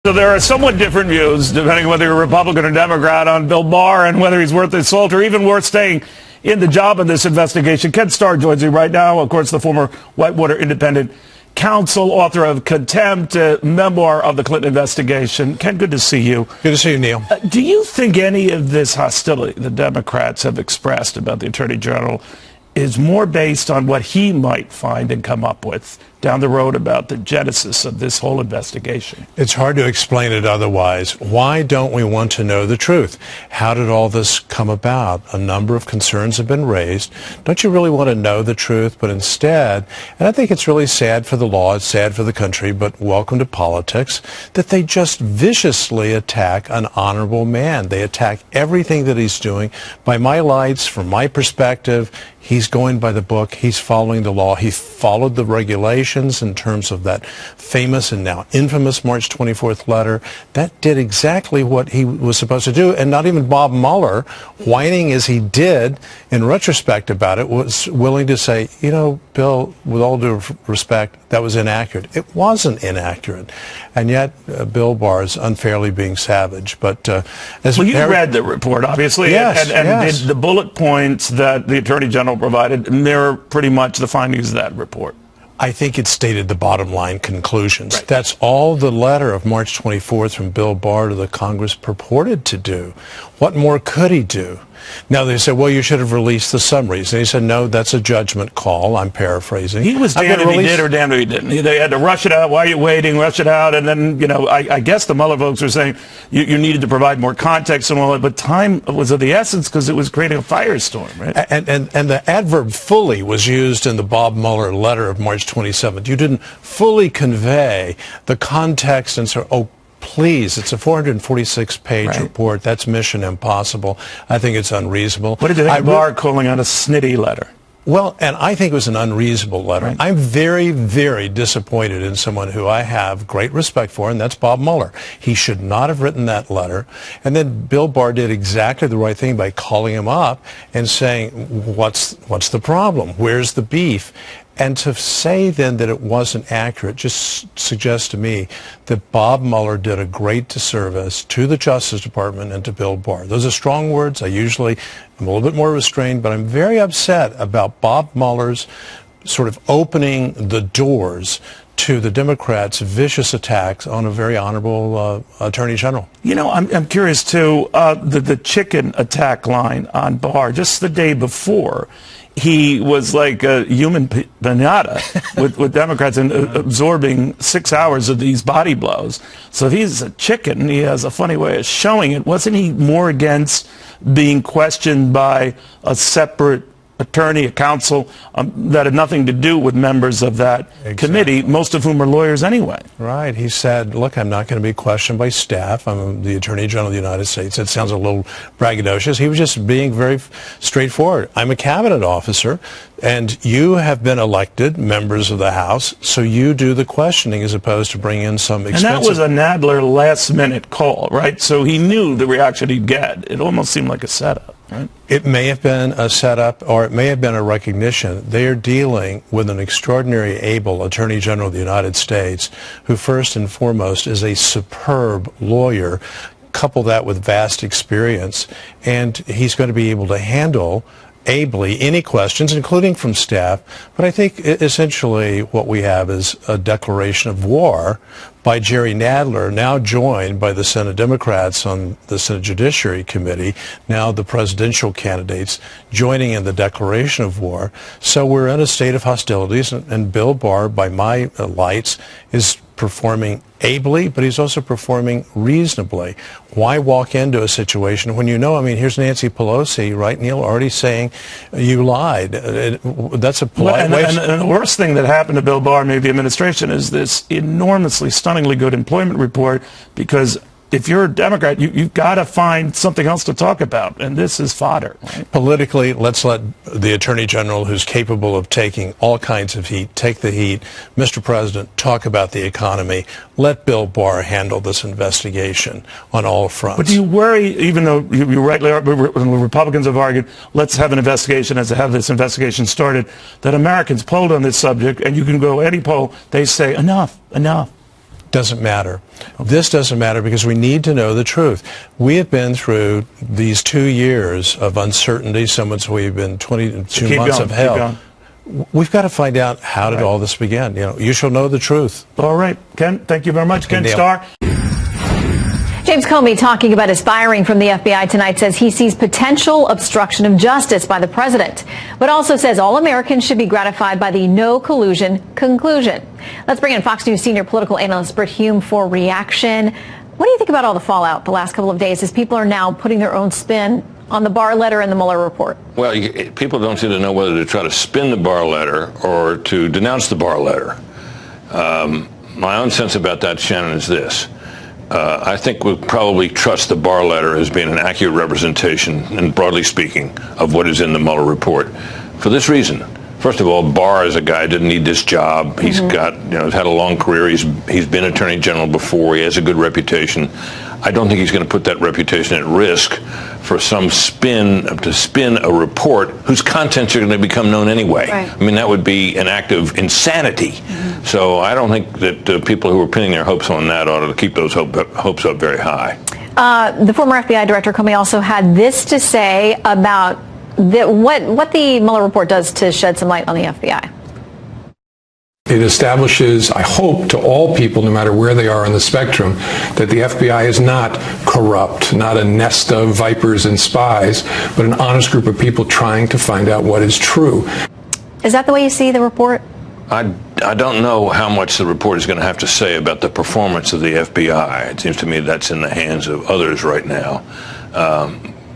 So there are somewhat different views, depending on whether you're a Republican or Democrat, on Bill Barr and whether he's worth his salt or even worth staying in the job of this investigation. Ken Starr joins me right now, of course, the former Whitewater Independent Counsel, author of Contempt, memoir of the Clinton investigation. Ken, good to see you. Good to see you, Neil. Do you think any of this hostility the Democrats have expressed about the Attorney General is more based on what he might find and come up with down the road about the genesis of this whole investigation? It's hard to explain it otherwise. Why don't we want to know the truth? How did all this come about? A number of concerns have been raised. Don't you really want to know the truth? But instead, and I think it's really sad for the law, it's sad for the country, but welcome to politics, that they just viciously attack an honorable man. They attack everything that he's doing. By my lights, from my perspective, he's going by the book. He's following the law. He followed the regulations in terms of that famous and now infamous March 24th letter. That did exactly what he was supposed to do. And not even Bob Mueller, whining as he did in retrospect about it, was willing to say, you know, Bill, with all due respect, that was inaccurate. It wasn't inaccurate. And yet, Bill Barr is unfairly being savage. But as well, you read the report, obviously, yes, and yes. The bullet points that the Attorney General provided mirror pretty much the findings of that report. I think it stated the bottom line conclusions. Right. That's all the letter of March 24th from Bill Barr to the Congress purported to do. What more could he do? Now, they said, well, you should have released the summaries. And he said, no, that's a judgment call. I'm paraphrasing. He was damned if he did or damned if he didn't. They had to rush it out. Why are you waiting? Rush it out. And then, you know, I guess the Mueller folks were saying you needed to provide more context and all that. But time was of the essence because it was creating a firestorm, right? And the adverb fully was used in the Bob Mueller letter of March 27th. You didn't fully convey the context and so, oh, please, it's a 446-page report. That's mission impossible. I think it's unreasonable. What did you think of Barr calling on a snitty letter? Well, and I think it was an unreasonable letter. Right. I'm very, very disappointed in someone who I have great respect for, and that's Bob Mueller. He should not have written that letter. And then Bill Barr did exactly the right thing by calling him up and saying, what's the problem? Where's the beef? And to say then that it wasn't accurate just suggests to me that Bob Mueller did a great disservice to the Justice Department and to Bill Barr. Those are strong words. I'm a little bit more restrained, but I'm very upset about Bob Mueller's sort of opening the doors to the Democrats' vicious attacks on a very honorable Attorney General. You know, I'm curious, too, the chicken attack line on Barr, just the day before, he was like a human pinata with Democrats and absorbing 6 hours of these body blows. So if he's a chicken, he has a funny way of showing it. Wasn't he more against being questioned by a separate attorney, a counsel, that had nothing to do with members of that committee, most of whom are lawyers anyway? Right. He said, look, I'm not going to be questioned by staff. I'm the Attorney General of the United States. It sounds a little braggadocious. He was just being very straightforward. I'm a cabinet officer, and you have been elected members of the House, so you do the questioning as opposed to bring in some expensive... And that was a Nadler last-minute call, right? So he knew the reaction he'd get. It almost seemed like a setup, right? It may have been a setup, or it may have been a recognition. They are dealing with an extraordinary able Attorney General of the United States who first and foremost is a superb lawyer. Couple that with vast experience, and he's going to be able to handle ably any questions, including from staff. But I think essentially what we have is a declaration of war by Jerry Nadler, now joined by the Senate Democrats on the Senate Judiciary Committee, now the presidential candidates joining in the declaration of war. So we're in a state of hostilities, and Bill Barr, by my lights, is performing ably, but he's also performing reasonably. Why walk into a situation when you know, I mean, here's Nancy Pelosi, right, Neil, already saying you lied. That's a polite way. And the worst thing that happened to Bill Barr, maybe the administration, is this enormously, stunningly good employment report, because if you're a Democrat, you've got to find something else to talk about, and this is fodder. Right? Politically, let's let the Attorney General, who's capable of taking all kinds of heat, take the heat. Mr. President, talk about the economy. Let Bill Barr handle this investigation on all fronts. But do you worry, even though you rightly are, Republicans have argued, let's have an investigation, as to have this investigation started, that Americans polled on this subject, and you can go any poll, they say, enough, enough. Doesn't matter. This doesn't matter because we need to know the truth. We have been through these 2 years of uncertainty. Some would say we've been 22 months of hell. We've got to find out how did all this begin. You shall know the truth. All right, Ken, thank you very much. Ken Starr. James Comey, talking about his firing from the FBI tonight, says he sees potential obstruction of justice by the president, but also says all Americans should be gratified by the no collusion conclusion. Let's bring in Fox News senior political analyst Brit Hume for reaction. What do you think about all the fallout the last couple of days as people are now putting their own spin on the Barr letter and the Mueller report? Well, people don't seem to know whether to try to spin the Barr letter or to denounce the Barr letter. My own sense about that, Shannon, is this. I think we'll probably trust the Barr letter as being an accurate representation, and broadly speaking, of what is in the Mueller report. For this reason. First of all, Barr is a guy who didn't need this job. He's got, he's had a long career. He's been Attorney General before. He has a good reputation. I don't think he's going to put that reputation at risk for some spin a report whose contents are going to become known anyway. Right. I mean, that would be an act of insanity. So I don't think that people who are pinning their hopes on that ought to keep those hopes up very high. The former FBI Director Comey also had this to say about what the Mueller report does to shed some light on the FBI. It establishes, I hope, to all people, no matter where they are on the spectrum, that the FBI is not corrupt, not a nest of vipers and spies, but an honest group of people trying to find out what is true. Is that the way you see the report? I don't know how much the report is going to have to say about the performance of the FBI. It seems to me that's in the hands of others right now.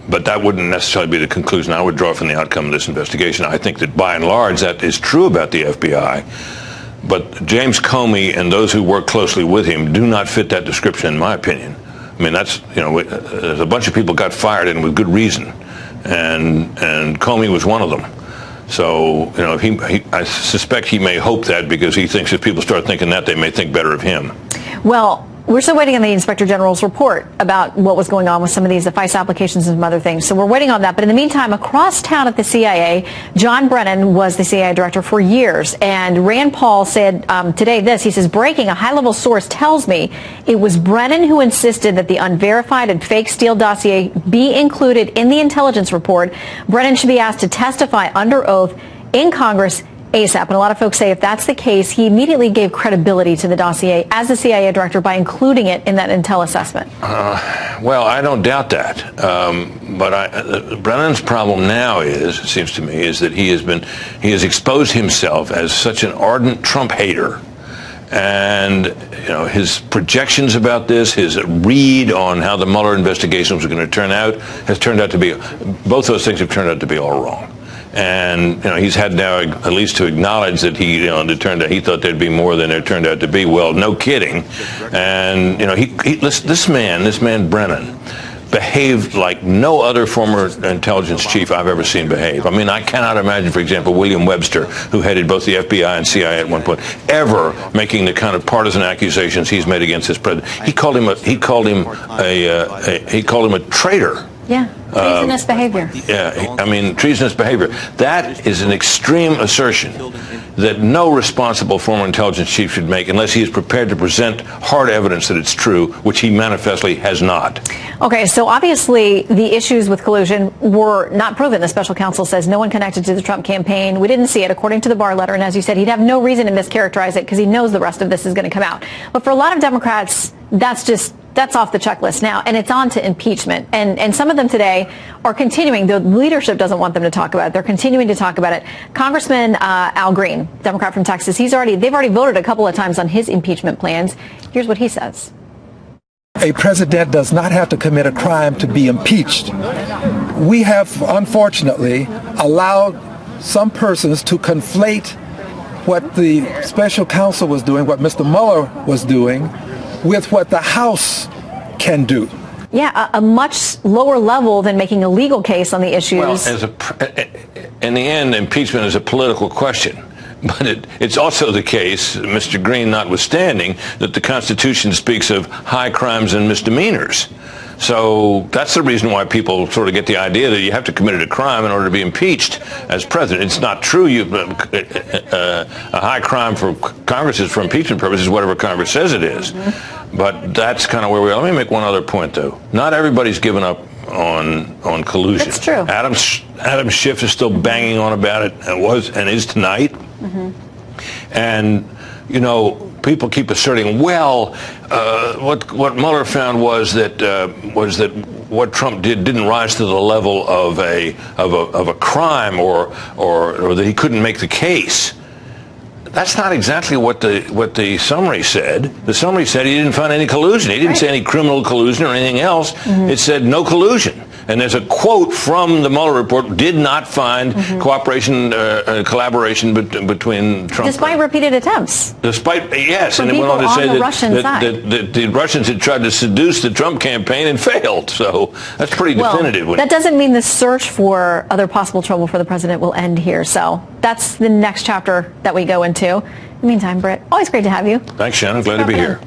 But that wouldn't necessarily be the conclusion I would draw from the outcome of this investigation. I think that by and large that is true about the FBI. But James Comey and those who work closely with him do not fit that description, in my opinion. I mean, that's, there's a bunch of people got fired and with good reason. And Comey was one of them. So, I suspect he may hope that because he thinks if people start thinking that, they may think better of him. Well, we're still waiting on the Inspector General's report about what was going on with some of these FICE applications and some other things. So we're waiting on that. But in the meantime, across town at the CIA, John Brennan was the CIA director for years. And Rand Paul said today this. He says, breaking, a high-level source tells me it was Brennan who insisted that the unverified and fake Steele dossier be included in the intelligence report. Brennan should be asked to testify under oath in Congress ASAP. And a lot of folks say if that's the case, he immediately gave credibility to the dossier as the CIA director by including it in that intel assessment. Well, I don't doubt that. But Brennan's problem now is, it seems to me, is that he has exposed himself as such an ardent Trump hater. And, his projections about this, his read on how the Mueller investigation was going to turn out, has turned out to be, both those things have turned out to be all wrong. And he's had now at least to acknowledge that he thought there'd be more than there turned out to be. Well, no kidding. And this man Brennan behaved like no other former intelligence chief I've ever seen behave. I mean, I cannot imagine, for example, William Webster, who headed both the FBI and CIA at one point, ever making the kind of partisan accusations he's made against his president. He called him a traitor. Yeah, treasonous behavior. Yeah, I mean, treasonous behavior. That is an extreme assertion that no responsible former intelligence chief should make unless he is prepared to present hard evidence that it's true, which he manifestly has not. Okay, so obviously the issues with collusion were not proven. The special counsel says no one connected to the Trump campaign. We didn't see it, according to the Barr letter. And as you said, he'd have no reason to mischaracterize it because he knows the rest of this is going to come out. But for a lot of Democrats, that's off the checklist now, and it's on to impeachment. And some of them today are continuing. The leadership doesn't want them to talk about it. They're continuing to talk about it. Congressman Al Green, Democrat from Texas, they've already voted a couple of times on his impeachment plans. Here's what he says. A president does not have to commit a crime to be impeached. We have, unfortunately, allowed some persons to conflate what the special counsel was doing, what Mr. Mueller was doing, with what the House can do. Yeah, a much lower level than making a legal case on the issues. Well, in the end, impeachment is a political question. But it's also the case, Mr. Green notwithstanding, that the Constitution speaks of high crimes and misdemeanors. So that's the reason why people sort of get the idea that you have to commit a crime in order to be impeached as president. It's not true. A high crime for Congress is for impeachment purposes, whatever Congress says it is. But that's kind of where we are. Let me make one other point, though. Not everybody's given up on collusion. That's true. Adam Schiff is still banging on about it, and is tonight. And, you know, people keep asserting, well, what Mueller found was that what Trump didn't rise to the level of a crime or that he couldn't make the case. That's not exactly what the summary said. The summary said he didn't find any collusion. He didn't say any criminal collusion or anything else. It said no collusion. And there's a quote from the Mueller report: did not find collaboration between Trump. Despite repeated attempts. Despite, yes, From and it went on to say that the Russians had tried to seduce the Trump campaign and failed. So that's pretty definitive. That doesn't mean the search for other possible trouble for the president will end here. So that's the next chapter that we go into. In the meantime, Britt, always great to have you. Thanks, Shannon. Glad to be here.